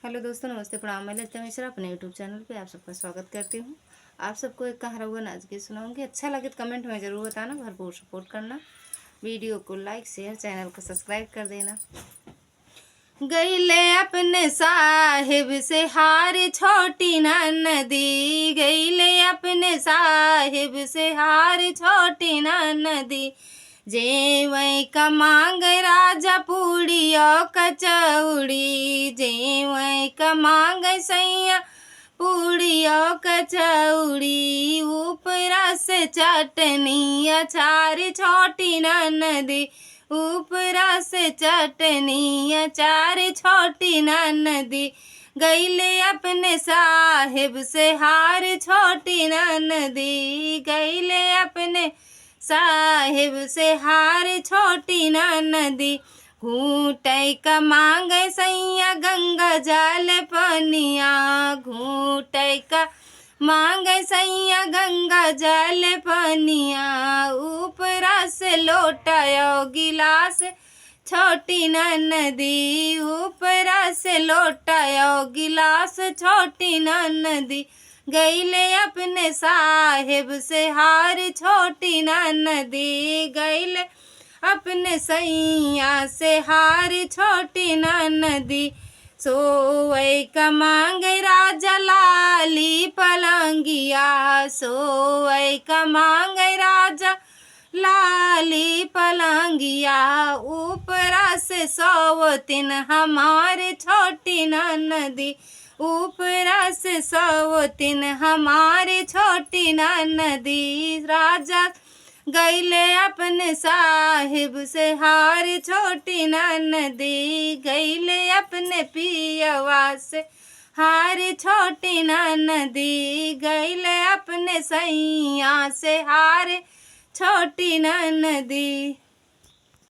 Hello दोस्तों, नमस्ते, प्रणाम। मैं ललिता मिश्रा अपने यूट्यूब चैनल पे आप सबका स्वागत करती हूँ। आप सबको एक कहावत आज की सुनाऊंगी। अच्छा लगे तो कमेंट में ज़रूर बताना, भरपूर सपोर्ट करना। वीडियो को लाइक शेयर, चैनल को सब्सक्राइब कर देना। गईले अपने साहिब से हार छोटी नदी, गईले अपने साहिब से हार छोटी नदी। जे वै का मांग राजा पूड़ियो कचौड़ी, जे वै का मांग सैया पूड़ियो कचौड़ी। ऊपरा से चटनी अचार छोटी नदी, ऊपरा से चटनी अचार छोटी नदी। गईले अपने साहिब से हार छोटी नदी, गईले अपने साहिब से हार छोटी नदी। घूटै का मांग सैया गंगा जल पनिया, घूटै का मांग सैया गंगा जल पनिया। ऊपरा से लोटायो गिलास छोटी नदी, ऊपरा से लोटायो गिलास छोटी नदी। गईले अपने साहिब से हार छोटी नदी, गईले अपने सैया से हार छोटी नदी। सोवै का मांग राजा लाली पलंगिया, सोवै का मांग राजा लाली पलंगिया। ऊपरा से सौवतीन हमारे छोटी नदी, ऊपरा से सौवतीन हमारे छोटी नदी। राजा गईले अपने साहिब से हार छोटी नदी, गईले अपने पियवा से हार छोटी नदी, गईले अपने सैया से हार छोटी नदी।